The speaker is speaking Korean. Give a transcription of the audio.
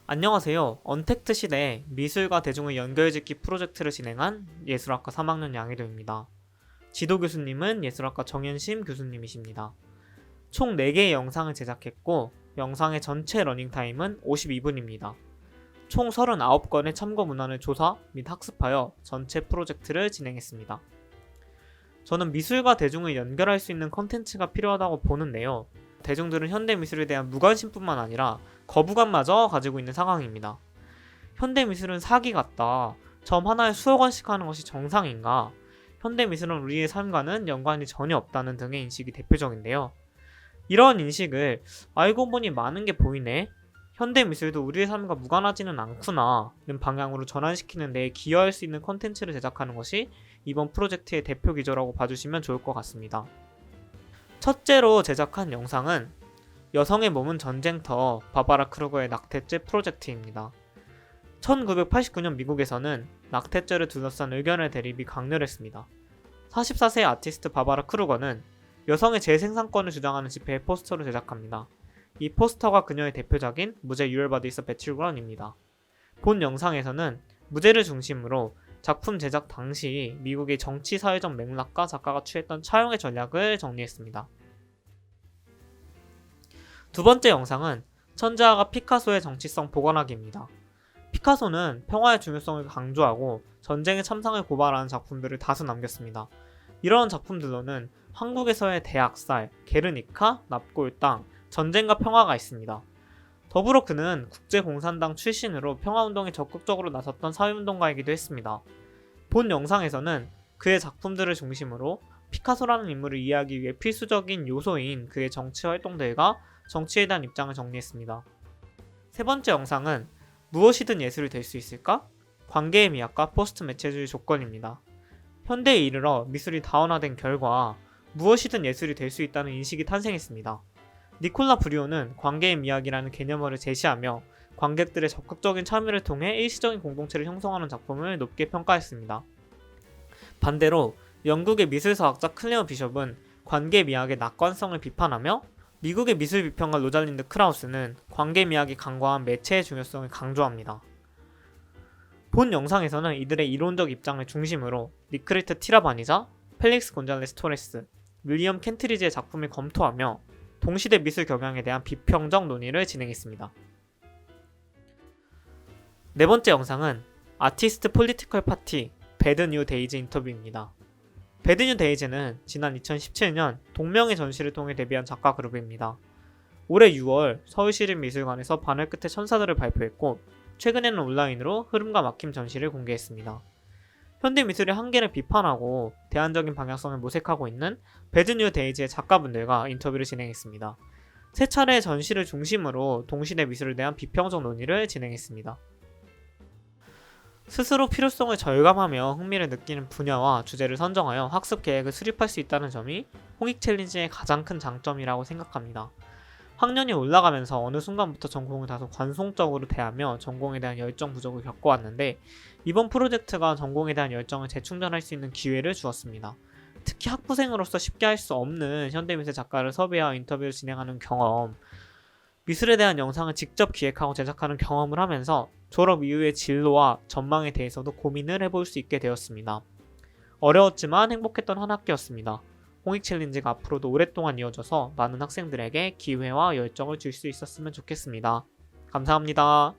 안녕하세요. 언택트 시대에 미술과 대중을 연결짓기 프로젝트를 진행한 예술학과 3학년 양희도입니다. 지도 교수님은 예술학과 정현심 교수님이십니다. 총 4개의 영상을 제작했고 영상의 전체 러닝타임은 52분입니다. 총 39건의 참고 문헌을 조사 및 학습하여 전체 프로젝트를 진행했습니다. 저는 미술과 대중을 연결할 수 있는 컨텐츠가 필요하다고 보는데요. 대중들은 현대미술에 대한 무관심뿐만 아니라 거부감마저 가지고 있는 상황입니다. 현대미술은 사기 같다. 점 하나에 수억 원씩 하는 것이 정상인가? 현대미술은 우리의 삶과는 연관이 전혀 없다는 등의 인식이 대표적인데요. 이러한 인식을 알고 보니 많은 게 보이네. 현대미술도 우리의 삶과 무관하지는 않구나는 방향으로 전환시키는 데 기여할 수 있는 콘텐츠를 제작하는 것이 이번 프로젝트의 대표 기조라고 봐주시면 좋을 것 같습니다. 첫째로 제작한 영상은 여성의 몸은 전쟁터 바바라 크루거의 낙태죄 프로젝트입니다. 1989년 미국에서는 낙태죄를 둘러싼 의견의 대립이 강렬했습니다. 44세 아티스트 바바라 크루거는 여성의 재생산권을 주장하는 집회의 포스터를 제작합니다. 이 포스터가 그녀의 대표작인 무제 You Are Body is a Battleground입니다. 본 영상에서는 무제를 중심으로 작품 제작 당시 미국의 정치-사회적 맥락과 작가가 취했던 차용의 전략을 정리했습니다. 두 번째 영상은 천재화가 피카소의 정치성 보관하기입니다. 피카소는 평화의 중요성을 강조하고 전쟁의 참상을 고발하는 작품들을 다수 남겼습니다. 이런 작품들로는 한국에서의 대학살, 게르니카, 납골 땅, 전쟁과 평화가 있습니다. 더불어 그는 국제공산당 출신으로 평화운동에 적극적으로 나섰던 사회운동가이기도 했습니다. 본 영상에서는 그의 작품들을 중심으로 피카소라는 인물을 이해하기 위해 필수적인 요소인 그의 정치 활동들과 정치에 대한 입장을 정리했습니다. 세 번째 영상은 무엇이든 예술이 될 수 있을까? 관계의 미학과 포스트 매체주의 조건입니다. 현대에 이르러 미술이 다원화된 결과 무엇이든 예술이 될 수 있다는 인식이 탄생했습니다. 니콜라 브리오는 관계의 미학이라는 개념어를 제시하며 관객들의 적극적인 참여를 통해 일시적인 공동체를 형성하는 작품을 높게 평가했습니다. 반대로 영국의 미술사학자 클레어 비숍은 관계 미학의 낙관성을 비판하며 미국의 미술 비평가 로잘린드 크라우스는 관계 미학이 간과한 매체의 중요성을 강조합니다. 본 영상에서는 이들의 이론적 입장을 중심으로 니크리트 티라바니자, 펠릭스 곤잘레스 토레스, 윌리엄 켄트리지의 작품을 검토하며 동시대 미술 경향에 대한 비평적 논의를 진행했습니다. 네 번째 영상은 아티스트 폴리티컬 파티 배드 뉴 데이즈 인터뷰입니다. 배드 뉴 데이즈는 지난 2017년 동명의 전시를 통해 데뷔한 작가 그룹입니다. 올해 6월 서울시립미술관에서 바늘 끝에 천사들을 발표했고 최근에는 온라인으로 흐름과 막힘 전시를 공개했습니다. 현대미술의 한계를 비판하고 대안적인 방향성을 모색하고 있는 배드 뉴 데이즈의 작가분들과 인터뷰를 진행했습니다. 세 차례의 전시를 중심으로 동시대 미술에 대한 비평적 논의를 진행했습니다. 스스로 필요성을 절감하며 흥미를 느끼는 분야와 주제를 선정하여 학습 계획을 수립할 수 있다는 점이 홍익 챌린지의 가장 큰 장점이라고 생각합니다. 학년이 올라가면서 어느 순간부터 전공을 다소 관송적으로 대하며 전공에 대한 열정 부족을 겪어왔는데 이번 프로젝트가 전공에 대한 열정을 재충전할 수 있는 기회를 주었습니다. 특히 학부생으로서 쉽게 할 수 없는 현대미술 작가를 섭외하여 인터뷰를 진행하는 경험, 미술에 대한 영상을 직접 기획하고 제작하는 경험을 하면서 졸업 이후의 진로와 전망에 대해서도 고민을 해볼 수 있게 되었습니다. 어려웠지만 행복했던 한 학기였습니다. 홍익 챌린지가 앞으로도 오랫동안 이어져서 많은 학생들에게 기회와 열정을 줄 수 있었으면 좋겠습니다. 감사합니다.